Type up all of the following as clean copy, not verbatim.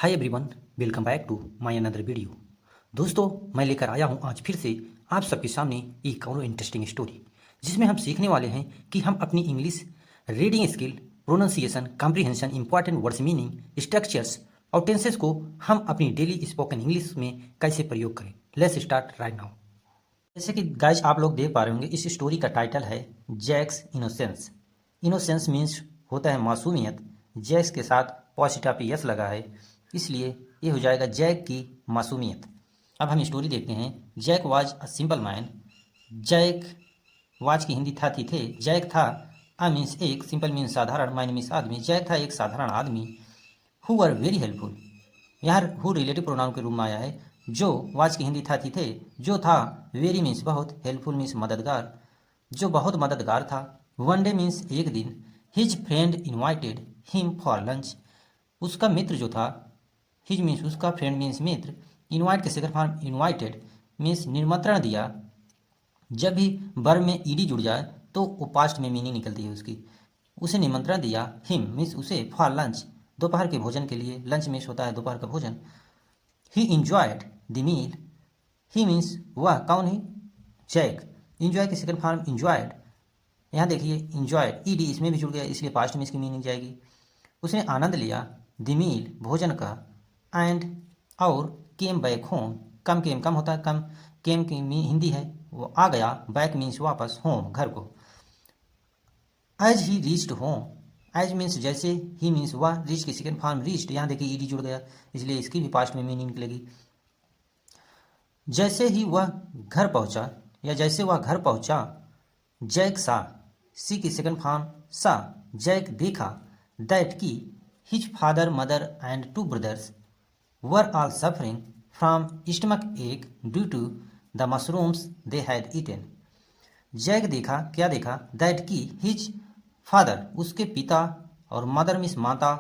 Hi everyone, welcome back to my another video. दोस्तों, मैं लेकर आया हूं आज फिर से आप सबके सामने एक और इंटरेस्टिंग स्टोरी, जिसमें हम सीखने वाले हैं कि हम अपनी English reading skill, pronunciation, comprehension, important words meaning, structures और टेंसेस को हम अपनी डेली स्पोकन इंग्लिश में कैसे प्रयोग करें। Let's start right now. जैसे कि गाइज आप लोग देख पा रहे होंगे, इस स्टोरी का टाइटल है जैक्स इनोसेंस। इनोसेंस मीन्स होता है मासूमियत। जैक्स के साथ पॉजिटिव यस लगा है, इसलिए ये हो जाएगा जैक की मासूमियत। अब हम स्टोरी देखते हैं। Jack was a simple man. Jack was की हिंदी था, थे। जैक था, आ मीन्स एक, सिंपल मीन्स साधारण, मैन मीन्स आदमी। जैक था एक साधारण आदमी। Who were very helpful. यहाँ हु रिलेटिव प्रोनाउन के रूप में आया है। जो वाज की हिंदी था, थे। जो था, वेरी मीन्स बहुत, हेल्पफुल मीन्स मददगार, जो बहुत मददगार था। वन डे मीन्स एक दिन। His friend invited him for lunch. उसका मित्र जो था, हिज मीन्स उसका, फ्रेंड मीन्स मित्र, इन्वाइट के सेकंड फॉर्म इन्वाइटेड मीन्स निमंत्रण दिया। जब भी वर्ब में ईडी जुड़ जाए तो वो पास्ट में मीनिंग निकलती है उसकी। उसे निमंत्रण दिया, हिम मीन्स उसे, फॉर लंच दोपहर के भोजन के लिए। लंच मीन्स होता है दोपहर का भोजन। He enjoyed the meal. He means वह, कौन ही, जैक। इंजॉय के सेकंड फॉर्म इंजॉयड। यहाँ देखिए इंजॉयड, ईडी इसमें भी जुड़ गया, इसलिए पास्ट में इसकी मीनिंग जाएगी। उसने आनंद लिया द मील भोजन का। एंड और केम बैक होम। कम केम कम होता है कम, केम की हिंदी है वो आ गया, बैक मीन्स वापस, होम घर को। As he reached home. As means जैसे, ही मीन्स वह, रीच की सेकंड फॉर्म रीच्ड। यहाँ देखिए ईडी जुड़ गया, इसलिए इसकी भी पास्ट में मीनिंग निकलेगी। जैसे ही वह घर पहुंचा, या जैसे वह घर पहुंचा, जैक सा, सी की सेकंड फॉर्म सा, जैक देखा, दैट की his father, mother and two brothers were all suffering from stomach ache due to the mushrooms they had eaten. Jack देखा, क्या देखा, दैट की हिज फादर उसके पिता, और मदर मिस माता,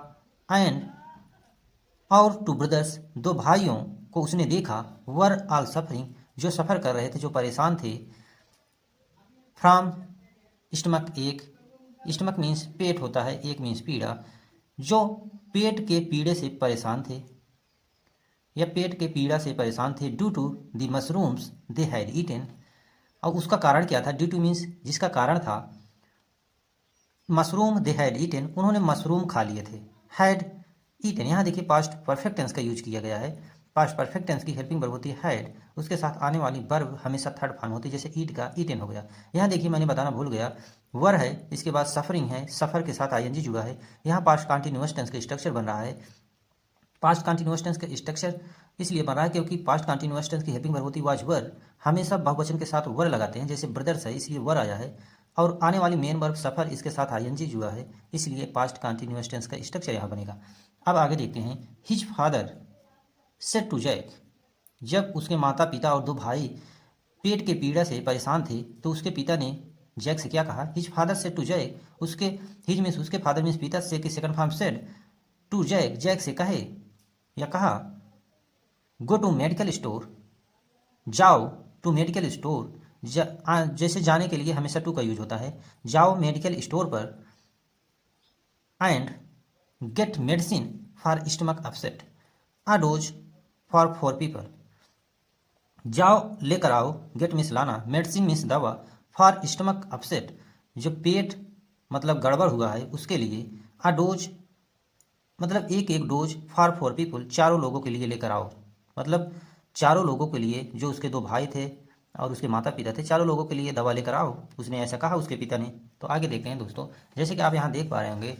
एंड और टू ब्रदर्स दो भाइयों को उसने देखा, वर ऑल सफरिंग जो सफ़र कर रहे थे, जो परेशान थे, फ्रॉम स्टमक एक, स्टमक मीन्स पेट होता है, एक मीन्स पीड़ा, जो पेट के पीड़े से परेशान थे या पेट के पीड़ा से परेशान थे। Due to the mushrooms they had eaten. और उसका कारण क्या था, ड्यू टू मीन्स जिसका कारण था, मशरूम दे हैड ईटन उन्होंने मशरूम खा लिए थे, हैड ईटन यहाँ देखिए पास्ट परफेक्ट टेंस का यूज किया गया है। पास्ट परफेक्ट टेंस की हेल्पिंग वर्ब होती है हैड, उसके साथ आने वाली वर्ब हमेशा थर्ड फॉर्म होती है, जैसे ईट का ईटन हो गया। यहाँ देखिए मैंने बताना भूल गया, वर है, इसके बाद सफरिंग है, सफ़र के साथ आईएनजी जुड़ा है। यहाँ पास्ट कंटिन्यूअस टेंस का स्ट्रक्चर बन रहा है। पास्ट कंटिन्यूअस टेंस का स्ट्रक्चर इसलिए बन रहा है क्योंकि पास्ट कंटिन्यूअस टेंस की हेल्पिंग वर्ब होती है वाज वर, हमेशा बहुवचन के साथ वर लगाते हैं, जैसे ब्रदर्स है इसलिए वर आया है, और आने वाली मेन वर्ब सफ़र, इसके साथ आईएनजी जुड़ा है, इसलिए पास्ट कंटिन्यूअस टेंस का स्ट्रक्चर यहाँ बनेगा। अब आगे देखते हैं। His father said to Jack. जब उसके माता पिता और दो भाई पेट के पीड़ा से परेशान थे तो उसके पिता ने जैक से क्या कहा, his father said to Jack, उसके, हिज मीन्स उसके, फादर मीन्स पिता, से की second form said, to Jack, Jack से कहे या कहा, गो टू मेडिकल स्टोर, जाओ, टू मेडिकल स्टोर, जैसे जाने के लिए हमेशा टू का यूज होता है, जाओ मेडिकल स्टोर पर, and get medicine for stomach upset, a dose for 4 people. जाओ लेकर आओ, गेट मीन्स लाना, मेडिसिन मीन्स दवा, फॉर स्टमक अपसेट जो पेट मतलब गड़बड़ हुआ है उसके लिए, अ डोज मतलब एक एक डोज, फॉर 4 पीपल चारों लोगों के लिए लेकर आओ, मतलब चारों लोगों के लिए, जो उसके दो भाई थे और उसके माता पिता थे, चारों लोगों के लिए दवा लेकर आओ, उसने ऐसा कहा उसके पिता ने। तो आगे देखते हैं दोस्तों, जैसे कि आप यहाँ देख पा रहे होंगे,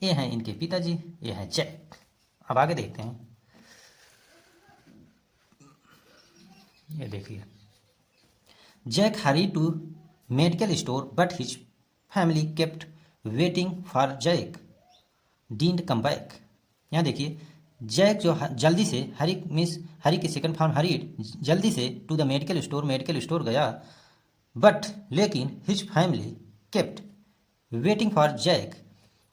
ये हैं इनके पिताजी, ये हैं जैक। अब आगे देखते हैं, ये देखिए, Jack hurry to medical store but his family kept waiting for Jack didn't come back. यहाँ देखिए, जैक जो जल्दी से, हरी मीन्स हरी की सेकंड फॉर्म हरीड, जल्दी से टू द मेडिकल स्टोर गया, बट लेकिन his family kept waiting for Jack,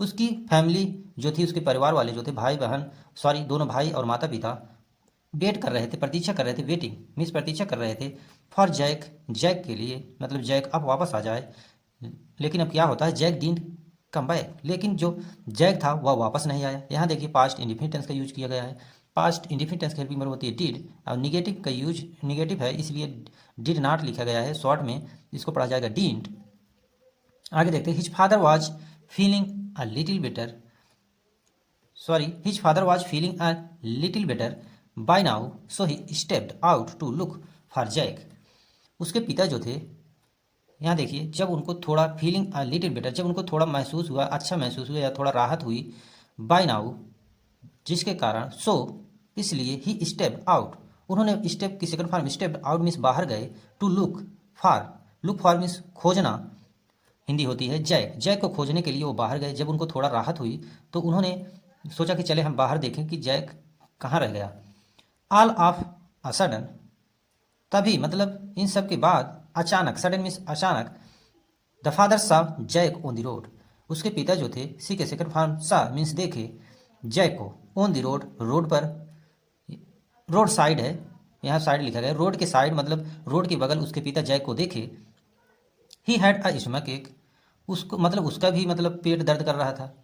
उसकी फैमिली जो थी, उसके परिवार वाले जो थे, भाई बहन, सॉरी दोनों भाई और माता पिता वेट कर रहे थे, प्रतीक्षा कर रहे थे, वेटिंग मीन्स प्रतीक्षा कर रहे थे, फॉर जैक, जैक के लिए, मतलब जैक अब वापस आ जाए। लेकिन अब क्या होता है, जैक डिडंट कम बैक, लेकिन जो जैक था वह वापस नहीं आया। यहाँ देखिए पास्ट इंडेफिनिट टेंस का यूज किया गया है। पास्ट इंडेफिनिट टेंस की हेल्पिंग वर्ब होती है डिड, और निगेटिव का यूज निगेटिव है इसलिए डिड नॉट लिखा गया है शॉर्ट में, इसको पढ़ा जाएगा डिडंट। आगे देखते हैं, his father was feeling a little better, his father was feeling a little better by now, so he stepped out to look for Jack. उसके पिता जो थे, यहाँ देखिए, जब उनको थोड़ा फीलिंग अ लिटिल बेटर, जब उनको थोड़ा महसूस हुआ, अच्छा महसूस हुआ या थोड़ा राहत हुई, बाय नाउ जिसके कारण, सो इसलिए, ही स्टेप आउट, उन्होंने स्टेप की second form step out means बाहर गए, टू लुक फॉर मीन्स खोजना, हिंदी होती है जैक, जैक को खोजने के लिए वो बाहर गए। जब उनको थोड़ा राहत हुई तो उन्होंने सोचा कि चले हम बाहर देखें कि जैक कहाँ रह गया। ऑल ऑफ अ सडन, तभी मतलब इन सब के बाद, अचानक, सडन मीन्स अचानक, द फादर सा जैक ऑन द रोड, उसके पिता जो थे, सी के सेकंड फॉर्म सा मीन्स देखे जैक को, ऑन द रोड, रोड पर, रोड साइड है, यहाँ साइड लिखा गया, रोड के साइड मतलब रोड के बगल उसके पिता जैक को देखे। ही हैड अ स्टमक एक, उसको मतलब उसका भी मतलब पेट दर्द कर रहा था।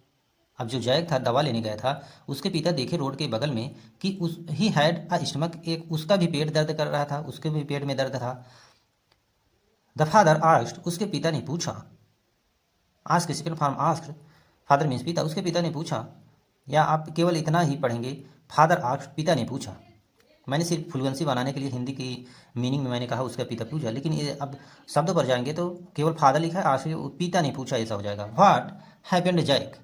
अब जो जैक था दवा लेने गया था, उसके पिता देखे रोड के बगल में कि उस ही हैड अ स्टमक एक, उसका भी पेट दर्द कर रहा था, उसके भी पेट में दर्द था। द फादर आस्क्ड, उसके पिता ने पूछा, ask second form asked, father means पिता, उसके पिता ने पूछा, या आप केवल इतना ही पढ़ेंगे, फादर आस्क्ड, पिता ने पूछा। मैंने सिर्फ फ्लुएंसी बनाने के लिए हिंदी की मीनिंग में मैंने कहा उसका पिता पूछा, लेकिन ये अब शब्दों पर जाएंगे तो केवल फादर लिखा है, आस्क्ड पिता ने पूछा, ऐसा हो जाएगा। व्हाट हैपेंड जैक,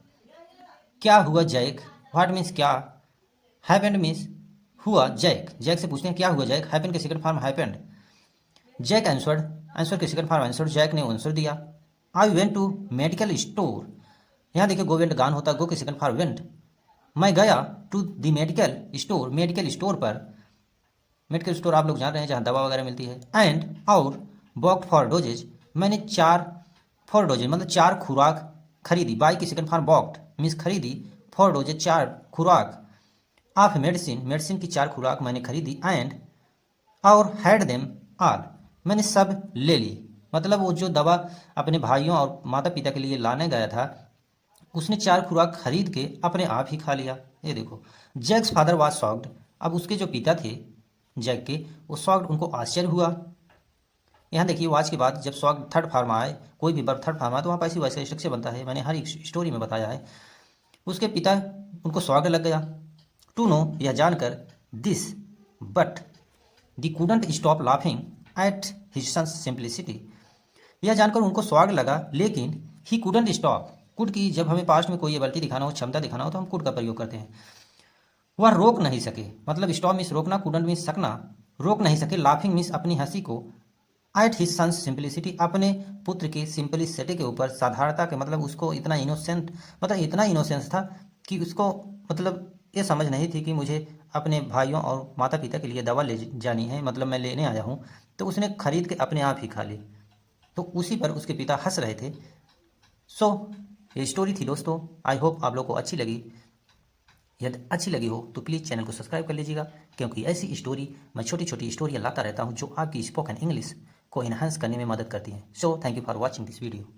क्या हुआ जैक, व्हाट मीन्स क्या, हैपेंड मीन्स हुआ, जैक, जैक से पूछते हैं क्या हुआ जैक, हैपेंड के second form happened. Jack answered, answer के सेकंड फॉर्म आंसर्ड, जैक ने आंसर दिया। I went to medical store, यहाँ देखिए गो वेंट गान होता है, गो के सेकंड फॉर्म वेंट, मैं गया to the medical store, medical store पर, मेडिकल स्टोर आप लोग जान रहे हैं जहाँ दवा वगैरह मिलती है। एंड और बॉक्ड फॉर डोजेज, मैंने 4 फॉर डोजेज मतलब 4 खुराक खरीदी, बाई की सेकंड फॉर्म बॉक्ड मीन्स खरीदी, फॉर डोजेज 4 खुराक, ऑफ मेडिसिन, मेडिसिन की 4 खुराक मैंने खरीदी, एंड और हैड देम ऑल, मैंने सब ले ली, मतलब वो जो दवा अपने भाइयों और माता पिता के लिए लाने गया था, उसने 4 खुराक खरीद के अपने आप ही खा लिया। ये देखो, जैक्स फादर वाज शॉक्ड, अब उसके जो पिता थे जैक के, वो शॉक्ड, उनको आश्चर्य हुआ। यहाँ देखिए वाच के बाद जब शॉक्ड थर्ड फॉर्म आए, कोई भी वर्ब थर्ड फॉर्म आए तो वहाँ पर ऐसी वैसे स्ट्रक्चर बनता है, मैंने हर एक स्टोरी में बताया है। उसके पिता, उनको शॉक्ड लग गया, टू नो, यह जानकर, this, but they couldn't stop laughing at his son's simplicity, यह जानकर उनको स्वाग लगा, लेकिन ही कुडंट स्टॉप, कुड की जब हमें पास्ट में कोई एबिलिटी दिखाना हो, क्षमता दिखाना हो तो हम कुड का प्रयोग करते हैं, वह रोक नहीं सके, मतलब स्टॉप मीन्स रोकना, कुडंट मीन्स सकना, रोक नहीं सके, लाफिंग मीन्स अपनी हंसी को, एट हिज सन्स सिंप्लिसिटी, अपने पुत्र के सिंपलिसिटी के ऊपर, साधारणता के, मतलब उसको इतना इनोसेंट, मतलब इतना इनोसेंस था कि उसको मतलब ये समझ नहीं थी कि मुझे अपने भाइयों और माता पिता के लिए दवा ले जानी है, मतलब मैं लेने आया हूँ, तो उसने खरीद के अपने आप ही खा ली। तो उसी पर उसके पिता हंस रहे थे। सो ये स्टोरी थी दोस्तों, आई होप आप लोग को अच्छी लगी। यदि अच्छी लगी हो तो प्लीज़ चैनल को सब्सक्राइब कर लीजिएगा, क्योंकि ऐसी स्टोरी मैं छोटी छोटी स्टोरियाँ लाता रहता हूँ जो आपकी स्पोकन इंग्लिश को इन्हांस करने में मदद करती हैं। So thank you for watching this video.